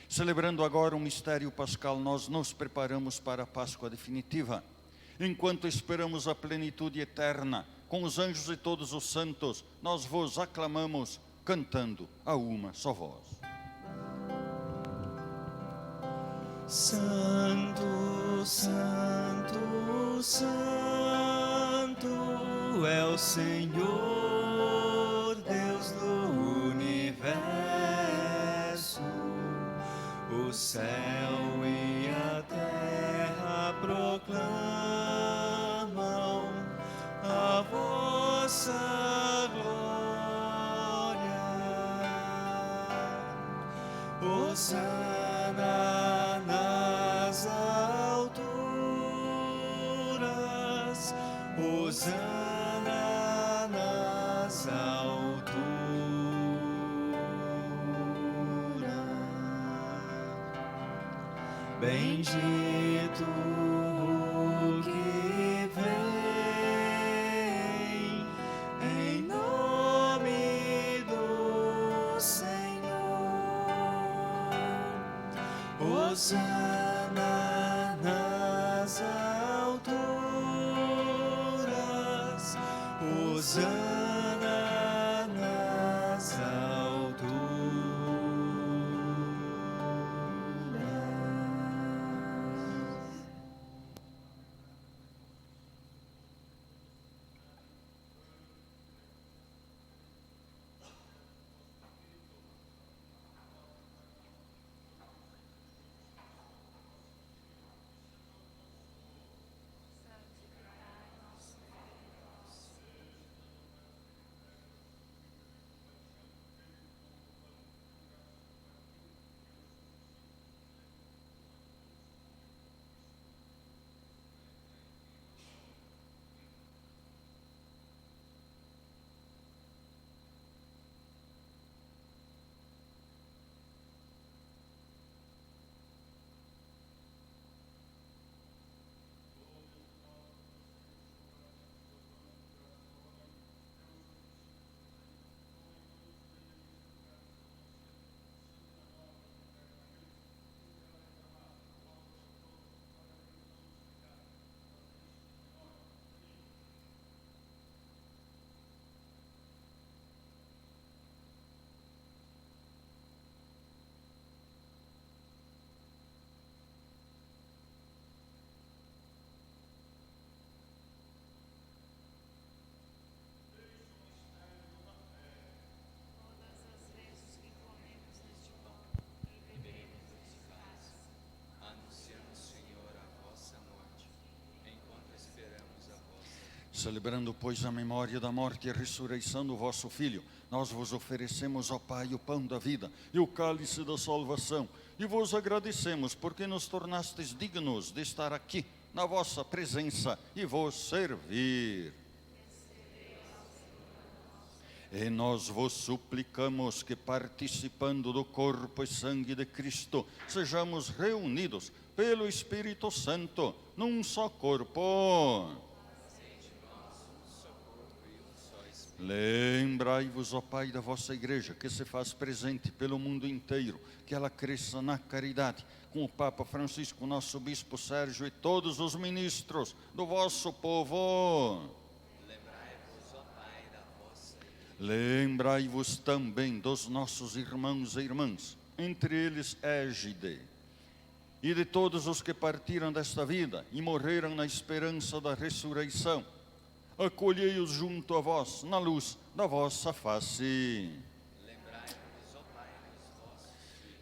Celebrando agora o mistério pascal, nós nos preparamos para a Páscoa definitiva. Enquanto esperamos a plenitude eterna, com os anjos e todos os santos, nós vos aclamamos, cantando a uma só voz. Santo, Santo, Santo é o Senhor, Deus do universo. O céu e a terra proclamam a vossa glória. Hosana nas alturas, Hosana nas alturas. Bendito o que vem em nome do Senhor. Hosana nas alturas, Hosana nas alturas. Celebrando, pois, a memória da morte e a ressurreição do vosso Filho, nós vos oferecemos, ó Pai, o pão da vida e o cálice da salvação, e vos agradecemos porque nos tornastes dignos de estar aqui na vossa presença e vos servir. E nós vos suplicamos que, participando do corpo e sangue de Cristo, sejamos reunidos pelo Espírito Santo num só corpo. Lembrai-vos, ó Pai, da vossa igreja, que se faz presente pelo mundo inteiro, que ela cresça na caridade, com o Papa Francisco, nosso Bispo Sérgio e todos os ministros do vosso povo. Lembrai-vos, ó Pai, da vossa igreja. Lembrai-vos também dos nossos irmãos e irmãs, entre eles Égide, e de todos os que partiram desta vida e morreram na esperança da ressurreição. Acolhei-os junto a vós, na luz da vossa face. Lembrai-vos, ó Pai, dos vossos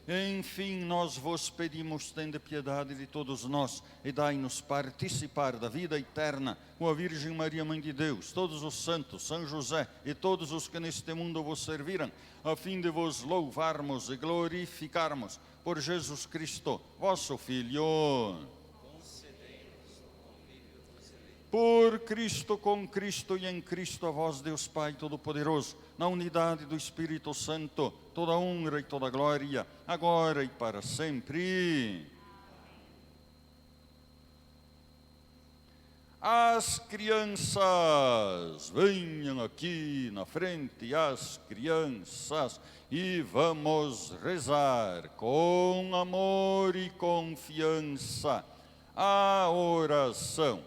filhos. Enfim, nós vos pedimos, tende piedade de todos nós, e dai-nos participar da vida eterna com a Virgem Maria, Mãe de Deus, todos os santos, São José e todos os que neste mundo vos serviram, a fim de vos louvarmos e glorificarmos por Jesus Cristo, vosso Filho. Por Cristo, com Cristo e em Cristo, a vós, Deus Pai Todo-Poderoso, na unidade do Espírito Santo, toda honra e toda glória, agora e para sempre. As crianças, venham aqui na frente, as crianças, e vamos rezar com amor e confiança a oração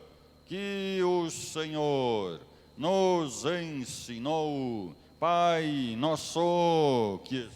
que o Senhor nos ensinou. Pai nosso que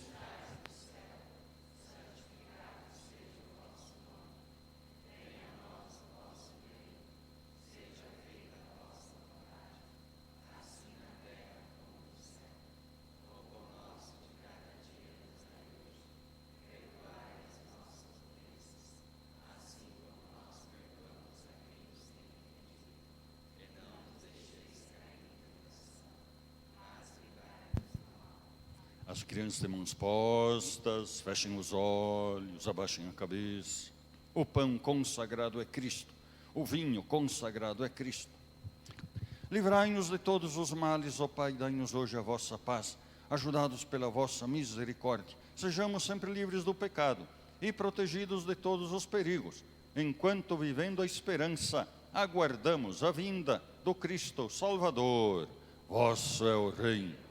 as crianças de mãos postas, fechem os olhos, abaixem a cabeça. O pão consagrado é Cristo, o vinho consagrado é Cristo. Livrai-nos de todos os males, ó Pai, dai-nos hoje a vossa paz. Ajudados pela vossa misericórdia, sejamos sempre livres do pecado e protegidos de todos os perigos, enquanto, vivendo a esperança, aguardamos a vinda do Cristo Salvador. Vosso é o reino.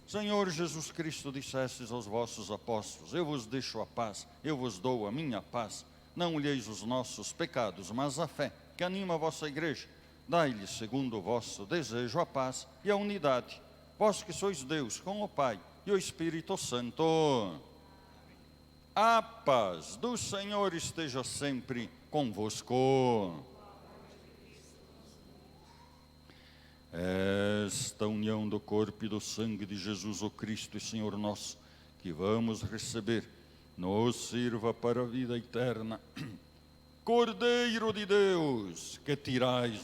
Senhor Jesus Cristo, dissestes aos vossos apóstolos: eu vos deixo a paz, eu vos dou a minha paz. Não olheis os nossos pecados, mas a fé que anima a vossa igreja. Dai-lhe, segundo o vosso desejo, a paz e a unidade. Vós que sois Deus, com o Pai e o Espírito Santo. A paz do Senhor esteja sempre convosco. Esta união do corpo e do sangue de Jesus, o Cristo e Senhor nosso, que vamos receber, nos sirva para a vida eterna. Cordeiro de Deus, que tirais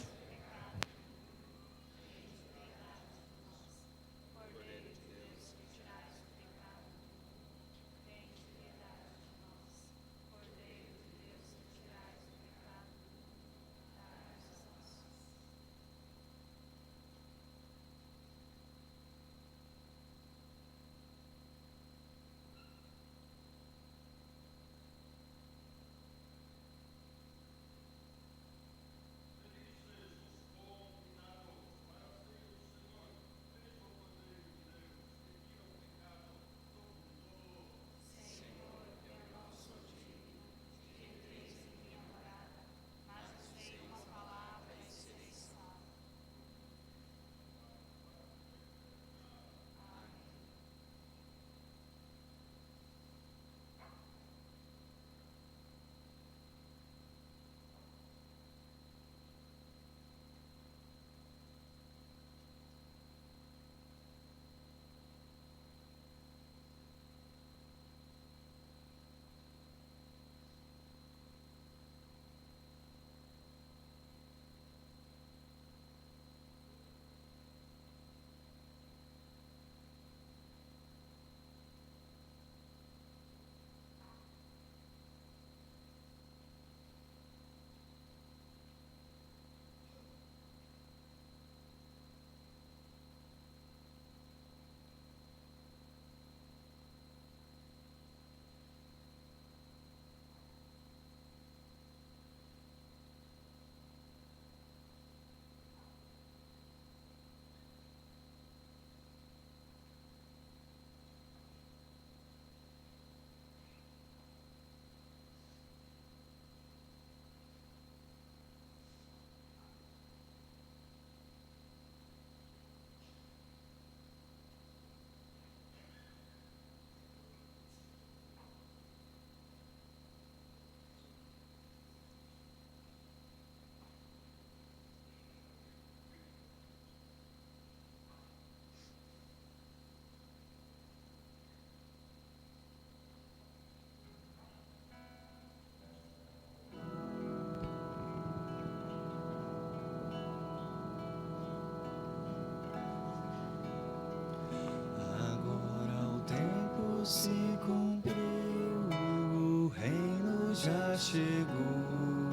chegou.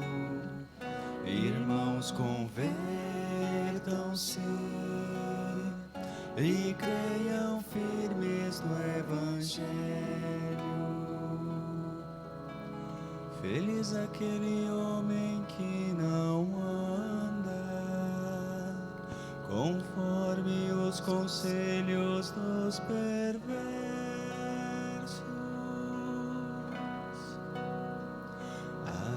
Irmãos, convertam-se e creiam firmes no Evangelho. Feliz aquele homem que não anda conforme os conselhos dos perversos.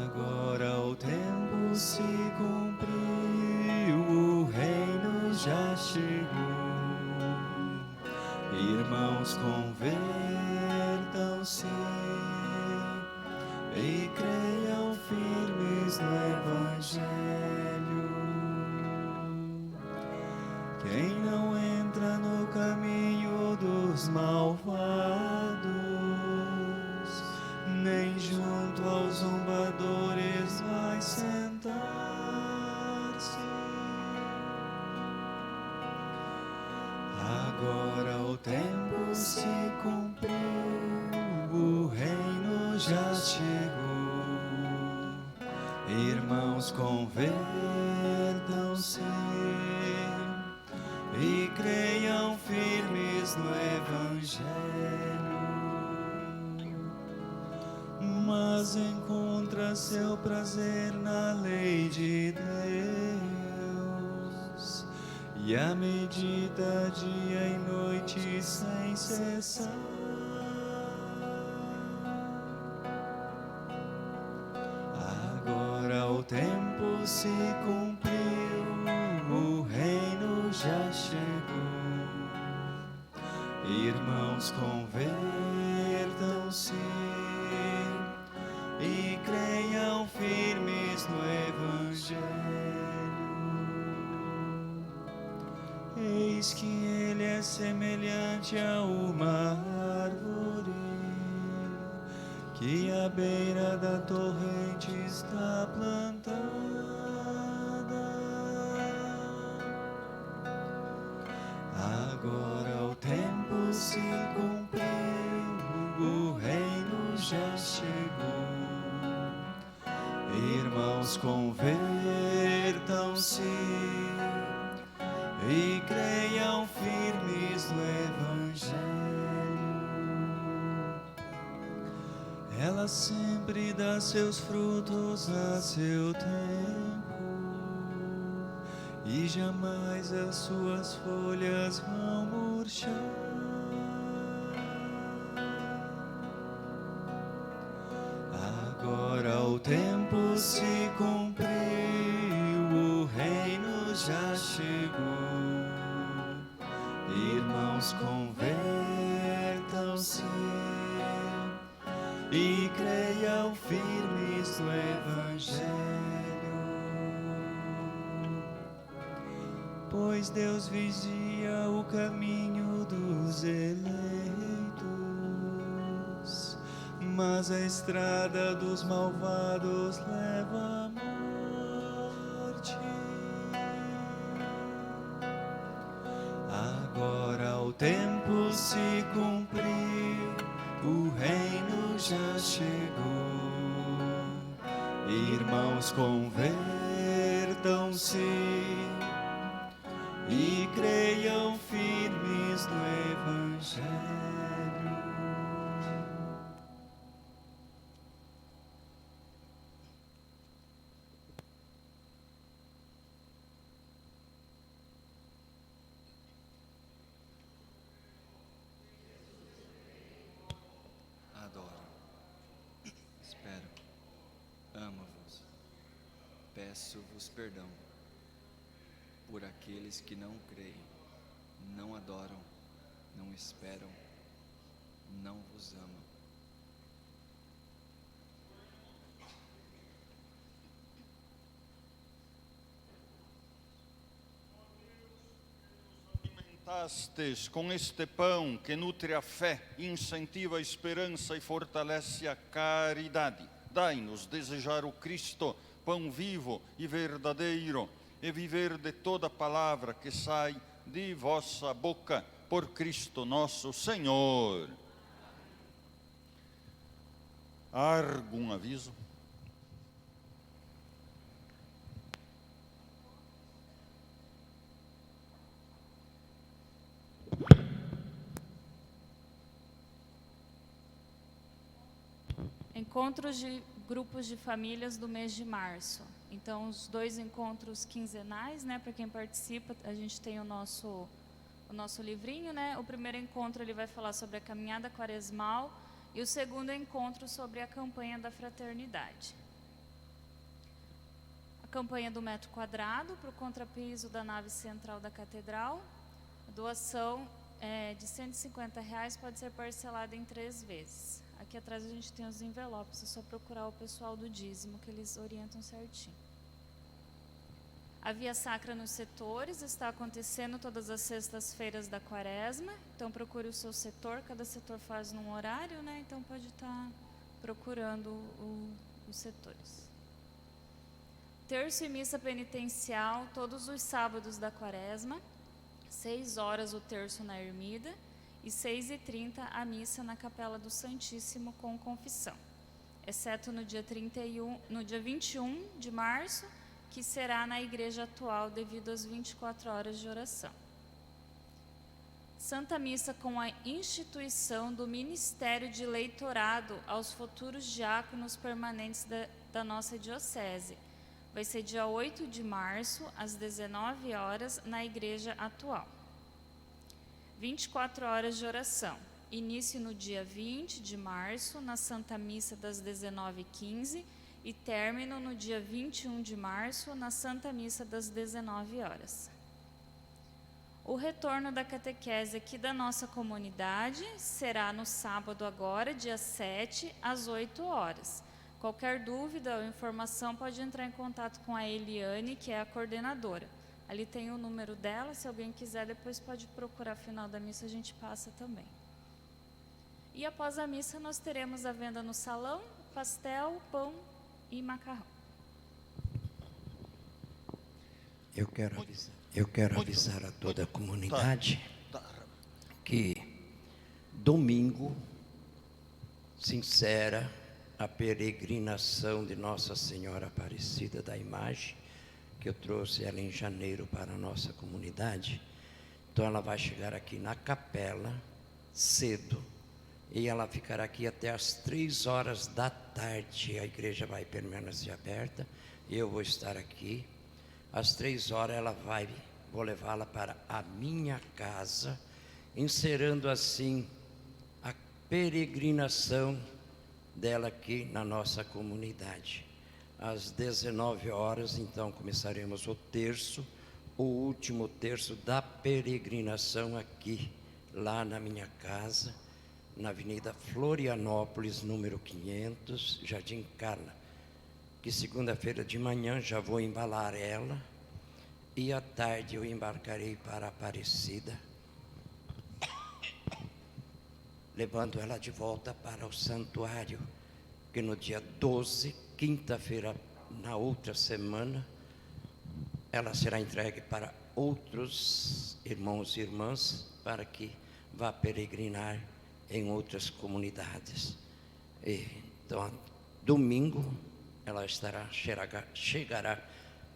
Agora o tempo se cumpriu, o reino já chegou. Irmãos, convertam-se e creiam firmes no Evangelho. Quem não entra no caminho dos malvados, nem junto aos zombadores vai sentar-se. Agora o tempo se cumpriu, o reino já chegou. Irmãos, convertam-se e creiam firmes no Evangelho. Mas encontra seu prazer na lei de Deus e a medita dia e noite sem cessar. Agora o tempo se cumpriu, o reino já chegou. Irmãos, convertam-se e creiam firmes no Evangelho. Eis que ele é semelhante a uma árvore que à beira da torrente está plantada. Agora o tempo se cumpriu, o reino já chegou. Irmãos, convertam-se e creiam firmes no Evangelho. Ela sempre dá seus frutos a seu tempo e jamais as suas folhas vão murchar. Agora o tempo se cumpriu, o reino já chegou. Irmãos, convertam-se e creiam firmes no Evangelho. Pois Deus vigia o caminho dos eleitos, mas a estrada dos malvados leva à morte. Agora o tempo se cumpriu, o reino já chegou. Irmãos, convertam-se e creiam firmes no Evangelho. Adoro, espero, amo-vos, peço-vos perdão por aqueles que não creem, não adoram, não esperam, não vos amam. Alimentastes com este pão que nutre a fé, incentiva a esperança e fortalece a caridade. Dai-nos desejar o Cristo, pão vivo e verdadeiro, e viver de toda palavra que sai de vossa boca, por Cristo nosso Senhor. Há algum aviso? Encontros de grupos de famílias do mês de março. Então, os 2 encontros quinzenais, né, para quem participa, a gente tem o nosso livrinho, né? O primeiro encontro ele vai falar sobre a caminhada quaresmal e o segundo encontro sobre a campanha da fraternidade. A campanha do metro quadrado para o contrapiso da nave central da catedral. A doação de R$150 pode ser parcelada em 3 vezes. Aqui atrás a gente tem os envelopes, é só procurar o pessoal do dízimo que eles orientam certinho. A Via Sacra nos setores está acontecendo todas as sextas-feiras da quaresma, então procure o seu setor, cada setor faz num horário, né? Então pode estar procurando os setores. Terço e missa penitencial todos os sábados da quaresma, 6 horas o terço na ermida e 6h30 a missa na Capela do Santíssimo com confissão, exceto no dia 21 de março, que será na igreja atual devido às 24 horas de oração. Santa Missa com a instituição do Ministério de Leitorado aos futuros diáconos permanentes da nossa diocese. Vai ser dia 8 de março, às 19 horas, na igreja atual. 24 horas de oração. Início no dia 20 de março, na Santa Missa das 19h15 e término no dia 21 de março, na Santa Missa das 19 horas. O retorno da catequese aqui da nossa comunidade será no sábado agora, dia 7, às 8 horas. Qualquer dúvida ou informação pode entrar em contato com a Eliane, que é a coordenadora. Ali tem o número dela, se alguém quiser, depois pode procurar final da missa, a gente passa também. E após a missa, nós teremos a venda no salão, pastel, pão e macarrão. Eu quero avisar a toda a comunidade que domingo se encerra a peregrinação de Nossa Senhora Aparecida da Imagem, que eu trouxe ela em janeiro para a nossa comunidade. Então ela vai chegar aqui na capela cedo e ela ficará aqui até às 3 horas da tarde. A igreja vai permanecer aberta e eu vou estar aqui. Às 3 horas vou levá-la para a minha casa, encerrando assim a peregrinação dela aqui na nossa comunidade. Às 19 horas, então, começaremos o terço, o último terço da peregrinação aqui, lá na minha casa, na Avenida Florianópolis, número 500, Jardim Carla, que segunda-feira de manhã já vou embalar ela, e à tarde eu embarcarei para Aparecida, levando ela de volta para o santuário, que no dia 12, quinta-feira, na outra semana, ela será entregue para outros irmãos e irmãs, para que vá peregrinar em outras comunidades. Então, domingo, ela chegará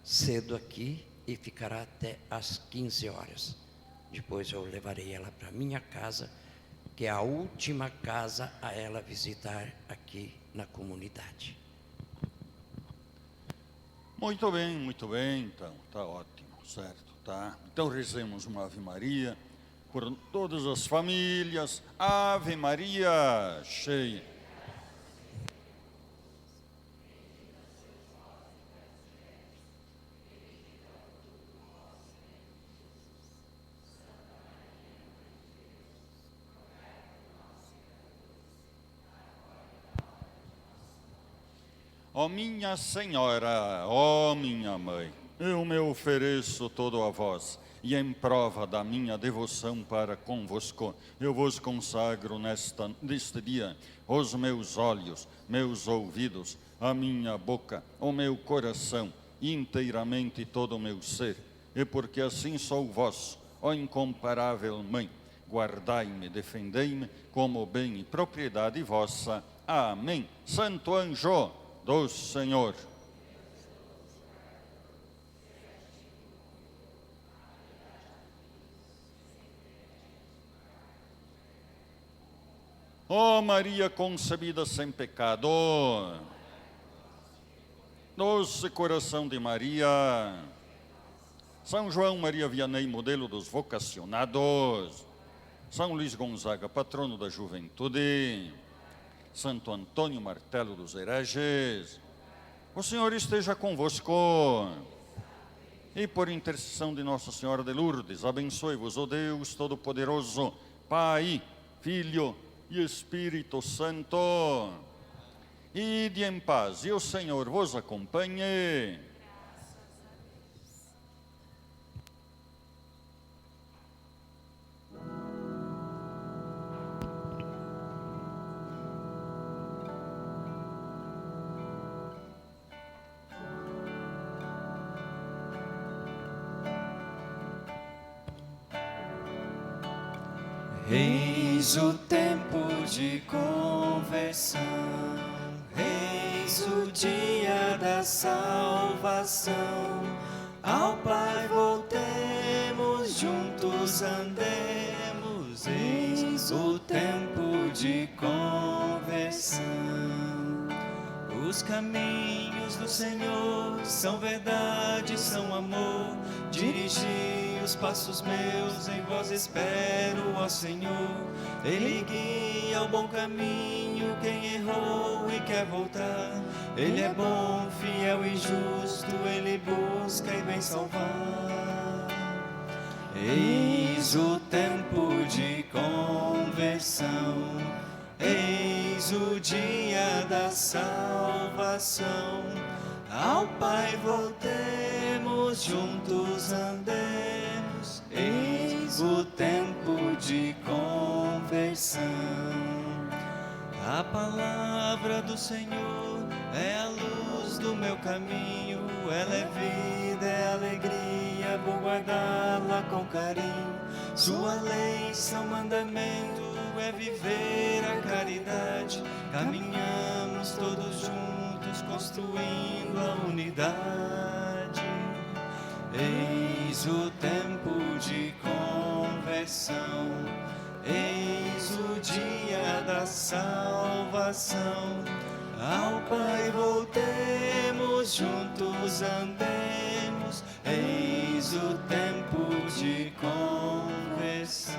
cedo aqui e ficará até às 15 horas. Depois eu levarei ela para minha casa, que é a última casa a ela visitar aqui na comunidade. Muito bem, então, tá ótimo, certo, tá? Então rezemos uma Ave Maria por todas as famílias. Ave Maria, cheia. Ó minha Senhora, ó minha Mãe, eu me ofereço todo a vós, e em prova da minha devoção para convosco, eu vos consagro neste dia os meus olhos, meus ouvidos, a minha boca, o meu coração, inteiramente todo o meu ser, e porque assim sou vosso, ó incomparável Mãe, guardai-me, defendei-me como bem e propriedade vossa. Amém. Santo anjo do Senhor. Ó Maria concebida sem pecado, doce coração de Maria, São João Maria Vianney, modelo dos vocacionados, São Luís Gonzaga, patrono da juventude, Santo Antônio Martelo dos hereges, o Senhor esteja convosco. E por intercessão de Nossa Senhora de Lourdes, abençoe-vos, ó Deus Todo-Poderoso, Pai, Filho e Espírito Santo. Ide em paz, e o Senhor vos acompanhe. Eis o tempo de conversão, eis o dia da salvação. Ao Pai voltemos, juntos andemos, eis o tempo de conversão. Os caminhos do Senhor são verdade, são amor. Dirigi os passos meus, em vós espero, ó Senhor. Ele guia ao bom caminho quem errou e quer voltar. Ele é bom, fiel e justo, Ele busca e vem salvar. Eis o tempo de conversão, eis o dia da salvação. Ao Pai voltemos, juntos andemos, eis o tempo de conversão. A palavra do Senhor é a luz do meu caminho, ela é vida, é alegria, vou guardá-la com carinho. Sua lei, seu mandamento, é viver a caridade. Caminhamos todos juntos, construindo a unidade. Eis o tempo de conversão, eis o dia da salvação. Ao Pai voltemos, juntos andemos, eis o tempo de conversão.